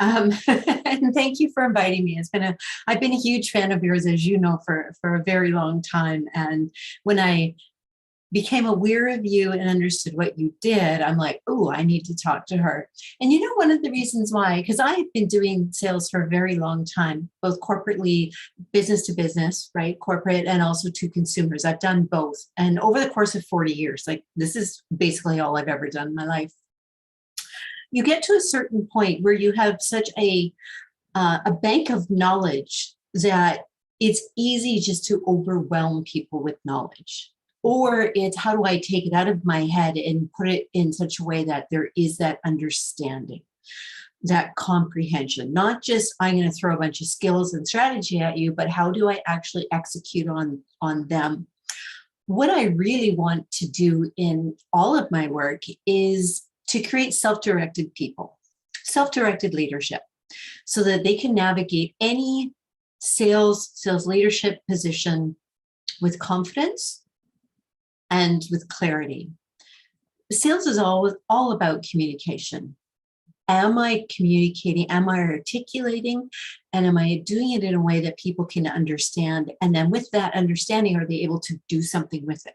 And thank you for inviting me. I've been a huge fan of yours, as you know, for a very long time. And when I became aware of you and understood what you did, I'm like, oh, I need to talk to her. And you know, one of the reasons why, because I've been doing sales for a very long time, both corporately, business to business, right? Corporate and also to consumers. I've done both. And over the course of 40 years, like this is basically all I've ever done in my life. You get to a certain point where you have such a bank of knowledge that it's easy just to overwhelm people with knowledge. Or it's how do I take it out of my head and put it in such a way that there is that understanding, that comprehension, not just I'm going to throw a bunch of skills and strategy at you, but how do I actually execute on them? What I really want to do in all of my work is to create self-directed people, self-directed leadership, so that they can navigate any sales leadership position with confidence and with clarity. Sales is all about communication. Am I communicating? Am I articulating? And am I doing it in a way that people can understand? And then with that understanding, are they able to do something with it?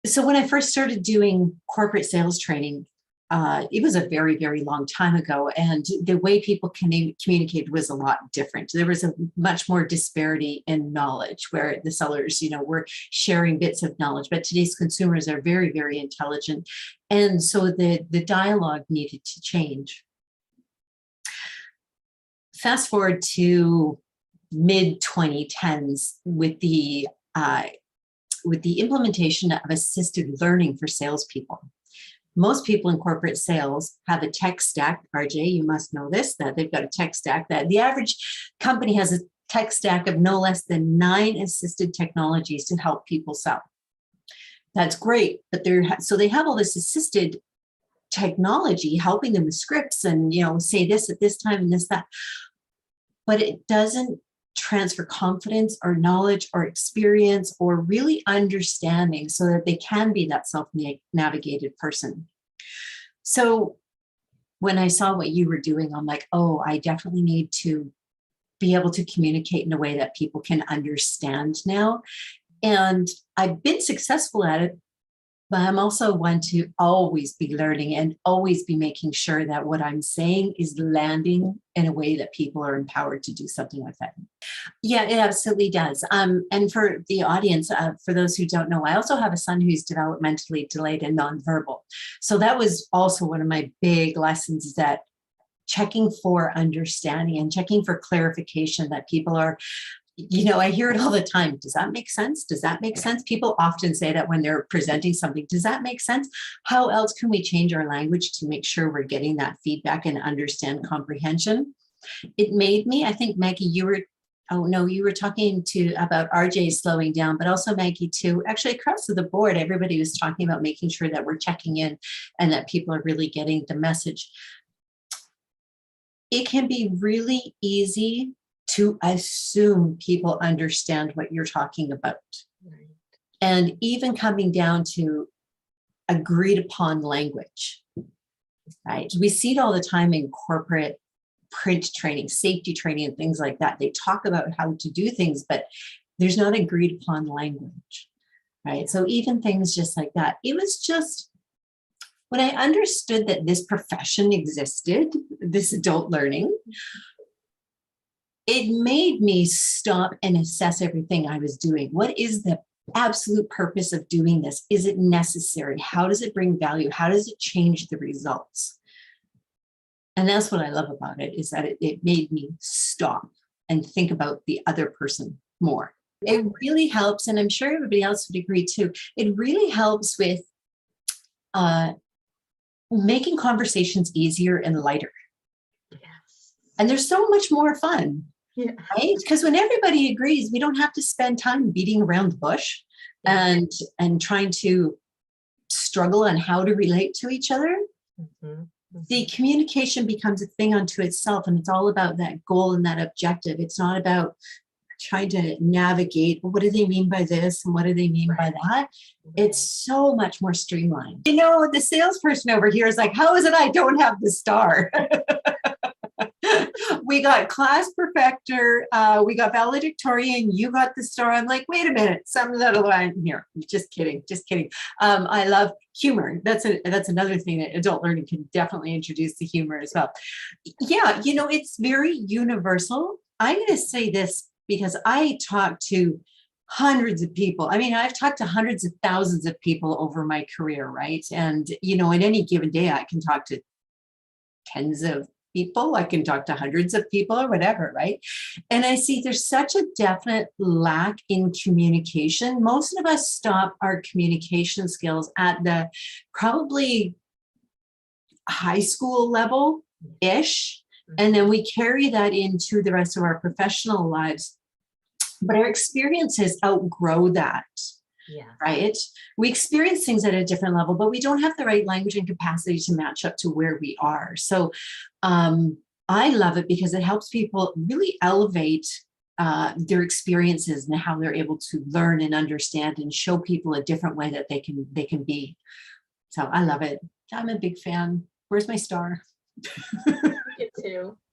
So when I first started doing corporate sales training, it was a very, very long time ago. And the way people communicated was a lot different. There was a much more disparity in knowledge where the sellers, were sharing bits of knowledge. But today's consumers are very, very intelligent. And so the dialogue needed to change. Fast forward to mid 2010s with the implementation of assisted learning for salespeople. Most people in corporate sales have a tech stack. RJ, you must know this, that they've got a tech stack, that the average company has a tech stack of no less than 9 assisted technologies to help people sell. That's great, but so they have all this assisted technology helping them with scripts and, say this at this time and this, that, but it doesn't transfer confidence or knowledge or experience or really understanding so that they can be that self-navigated person. So when I saw what you were doing, I'm like, oh, I definitely need to be able to communicate in a way that people can understand now. And I've been successful at it, but I'm also one to always be learning and always be making sure that what I'm saying is landing in a way that people are empowered to do something with it. Yeah, it absolutely does. And for the audience, for those who don't know, I also have a son who's developmentally delayed and nonverbal. So that was also one of my big lessons, is that checking for understanding and checking for clarification, that people are, I hear it all the time. Does that make sense? Does that make sense? People often say that when they're presenting something. Does that make sense? How else can we change our language to make sure we're getting that feedback and understand comprehension? It made me, I think, Maggie, you were talking about RJ slowing down, but also Maggie too. Actually, across the board, everybody was talking about making sure that we're checking in and that people are really getting the message. It can be really easy to assume people understand what you're talking about. Right. And even coming down to agreed upon language, right? We see it all the time in corporate print training, safety training, and things like that. They talk about how to do things, but there's not agreed upon language, right? So even things just like that, it was just, when I understood that this profession existed, this adult learning, it made me stop and assess everything I was doing. What is the absolute purpose of doing this? Is it necessary? How does it bring value? How does it change the results? And that's what I love about it, is that it made me stop and think about the other person more. It really helps, and I'm sure everybody else would agree too, it really helps with making conversations easier and lighter. Yes. And they're so much more fun. Yeah. Right? Because when everybody agrees, we don't have to spend time beating around the bush and trying to struggle on how to relate to each other. Mm-hmm. Mm-hmm. The communication becomes a thing unto itself, and it's all about that goal and that objective. It's not about trying to navigate, well, what do they mean by this? And what do they mean by that? It's so much more streamlined. You know, the salesperson over here is like, how is it I don't have the star? We got class perfecter, we got valedictorian, you got the star. I'm like, wait a minute, something's out of line here. Just kidding, just kidding. I love humor. That's another thing that adult learning can definitely introduce the humor as well. Yeah, you know, it's very universal. I'm going to say this because I talk to hundreds of people. I mean, I've talked to hundreds of thousands of people over my career, right? And, you know, in any given day, I can talk to tens of people, I can talk to hundreds of people or whatever, right? And I see there's such a definite lack in communication. Most of us stop our communication skills at the probably high school level-ish, and then we carry that into the rest of our professional lives. But our experiences outgrow that. Yeah. Right. We experience things at a different level, but we don't have the right language and capacity to match up to where we are. So I love it because it helps people really elevate their experiences and how they're able to learn and understand and show people a different way that they can be. So I love it. I'm a big fan. Where's my star? It too.